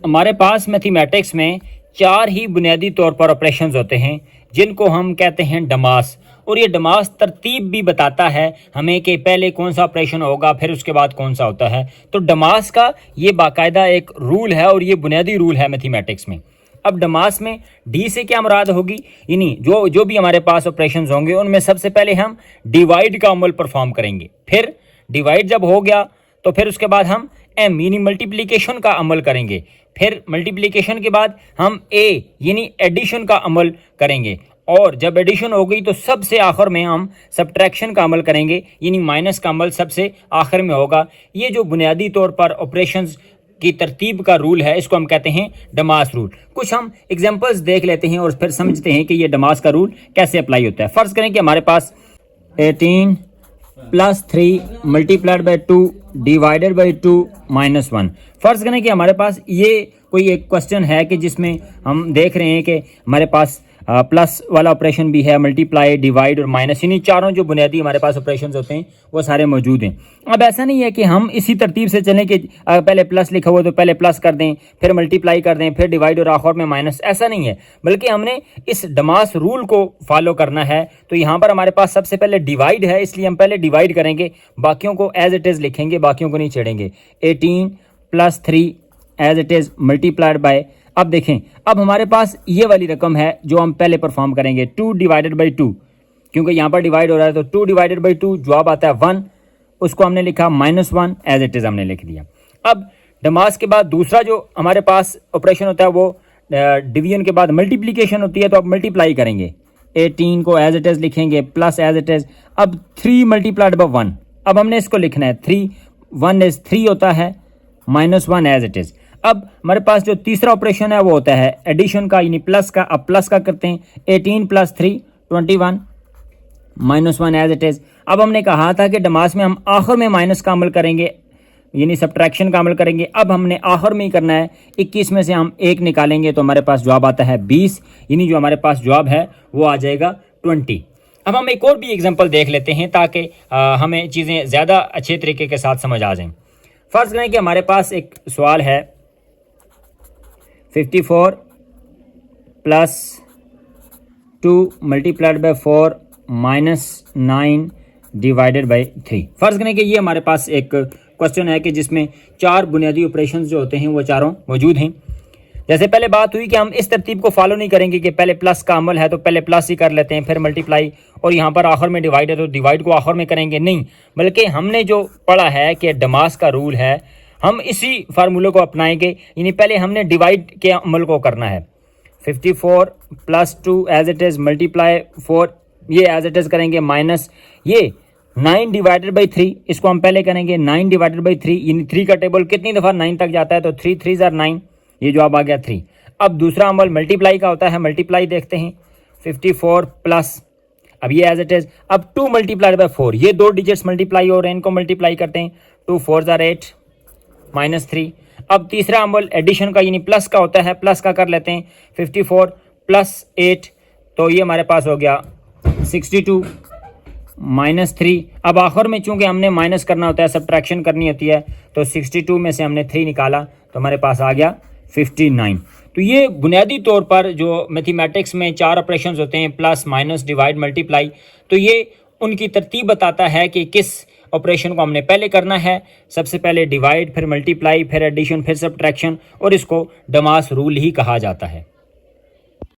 हमारे पास मैथमेटिक्स में चार ही बुनियादी तौर पर ऑपरेशंस होते हैं जिनको हम कहते हैं डमास। और ये डमास तरतीब भी बताता है हमें कि पहले कौन सा ऑपरेशन होगा फिर उसके बाद कौन सा होता है। तो डमास का ये बाकायदा एक रूल है और ये बुनियादी रूल है मैथमेटिक्स में। अब डमास में डी से क्या मुराद होगी, यानी जो भी हमारे पास ऑपरेशंस होंगे उनमें सबसे पहले हम डिवाइड का अमल परफॉर्म करेंगे। फिर डिवाइड जब हो गया तो फिर उसके बाद हम एम यानी मल्टीप्लिकेशन का अमल करेंगे। फिर मल्टीप्लिकेशन के बाद हम ए यानी एडिशन का अमल करेंगे। और जब एडिशन हो गई तो सबसे आखिर में हम सब्ट्रैक्शन का अमल करेंगे, यानी माइनस का अमल सबसे आखिर में होगा। ये जो बुनियादी तौर पर ऑपरेशंस की तरतीब का रूल है इसको हम कहते हैं डमास रूल। कुछ हम एग्जांपल्स देख लेते हैं और फिर समझते हैं कि ये डमास का रूल कैसे अप्लाई होता है। फर्ज करें कि हमारे पास 18 plus 3 multiplied by 2 divided by 2 minus 1। फर्ज करें कि हमारे पास ये कोई एक क्वेश्चन है कि जिसमें हम देख रहे हैं कि हमारे पास प्लस वाला ऑपरेशन भी है, मल्टीप्लाई, डिवाइड और माइनस, यानी चारों जो बुनियादी हमारे पास ऑपरेशंस होते हैं वो सारे मौजूद हैं। अब ऐसा नहीं है कि हम इसी तरतीब से चलें कि पहले प्लस लिखा हुआ तो पहले प्लस कर दें, फिर मल्टीप्लाई कर दें, फिर डिवाइड और आखिर में माइनस, ऐसा नहीं है। बल्कि हमने इस डमास रूल को फॉलो करना है। तो यहाँ पर हमारे पास सबसे पहले डिवाइड है, इसलिए हम पहले डिवाइड करेंगे, बाकियों को एज इट इज़ लिखेंगे, बाकियों को नहीं छेड़ेंगे। 18 plus 3 as it is multiplied by, अब देखें अब हमारे पास ये वाली रकम है जो हम पहले परफॉर्म करेंगे 2 डिवाइडेड बाई 2, क्योंकि यहाँ पर डिवाइड हो रहा है तो 2 डिवाइडेड बाई 2 जवाब आता है 1, उसको हमने लिखा -1 एज इट इज़ हमने लिख दिया। अब डमास के बाद दूसरा जो हमारे पास ऑपरेशन होता है वो डिवीजन के बाद मल्टीप्लिकेशन होती है, तो अब मल्टीप्लाई करेंगे, 18 को एज इट इज़ लिखेंगे प्लस एज इट इज़, अब 3 मल्टीप्लाइड बाई 1, अब हमने इसको लिखना है 3 1 इज़ 3 होता है, -1 एज इट इज़। अब हमारे पास जो तीसरा ऑपरेशन है वो होता है एडिशन का, यानी प्लस का। अब प्लस का करते हैं, 18 प्लस 3 21 -1 एज इट इज़। अब हमने कहा था कि डमास में हम आखिर में माइनस का अमल करेंगे, यानी सब्ट्रैक्शन का अमल करेंगे। अब हमने आखिर में ही करना है, 21 में से हम 1 निकालेंगे तो हमारे पास जवाब आता है 20, यानी जो हमारे पास जवाब है वो आ जाएगा 20। अब हम एक और भी एग्जाम्पल देख लेते हैं ताकि हमें चीज़ें ज़्यादा अच्छे तरीके के साथ समझ आ जाएं। फ़र्ज़ करें कि हमारे पास एक सवाल है 54 plus 2 multiplied by 4 minus 9 divided by 3। फ़र्ज़ करें कि ये हमारे पास एक क्वेश्चन है कि जिसमें चार बुनियादी ऑपरेशंस जो होते हैं वो चारों मौजूद हैं। जैसे पहले बात हुई कि हम इस तरतीब को फॉलो नहीं करेंगे कि पहले प्लस का अमल है तो पहले प्लस ही कर लेते हैं, फिर मल्टीप्लाई, और यहाँ पर आखिर में डिवाइड है तो डिवाइड को आखिर में करेंगे, नहीं। बल्कि हमने जो पढ़ा है कि डमास का रूल है, हम इसी फार्मूले को अपनाएंगे, यानी पहले हमने डिवाइड के अमल को करना है। 54 plus 2 as it is multiply 4, ये एज इट इज़ करेंगे, माइनस ये 9 डिवाइडेड बाई 3, इसको हम पहले करेंगे 9 डिवाइडेड बाई 3, यानी 3 का टेबल कितनी दफ़ा 9 तक जाता है तो 3 3 ज़ार 9, ये जवाब आ गया 3। अब दूसरा अमल मल्टीप्लाई का होता है, मल्टीप्लाई देखते हैं 54 प्लस, अब ये एज इट इज़, अब 2 मल्टीप्लाइड बाई 4, ये 2 डिजिट्स मल्टीप्लाई हो रहे हैं, इनको मल्टीप्लाई करते हैं, 2 4 ज़ार 8 -3। अब तीसरा अमल एडिशन का, यानी प्लस का होता है, प्लस का कर लेते हैं, 54 प्लस 8, तो ये हमारे पास हो गया 62 -3। अब आखिर में चूंकि हमने माइनस करना होता है, सब्ट्रैक्शन करनी होती है, तो 62 में से हमने 3 निकाला तो हमारे पास आ गया 59। तो ये बुनियादी तौर पर जो मैथमेटिक्स में चार ऑपरेशंस होते हैं, प्लस माइनस डिवाइड मल्टीप्लाई, तो ये उनकी तरतीब बताता है कि किस ऑपरेशन को हमने पहले करना है। सबसे पहले डिवाइड, फिर मल्टीप्लाई, फिर एडिशन, फिर सब्ट्रैक्शन, और इसको डमास रूल ही कहा जाता है।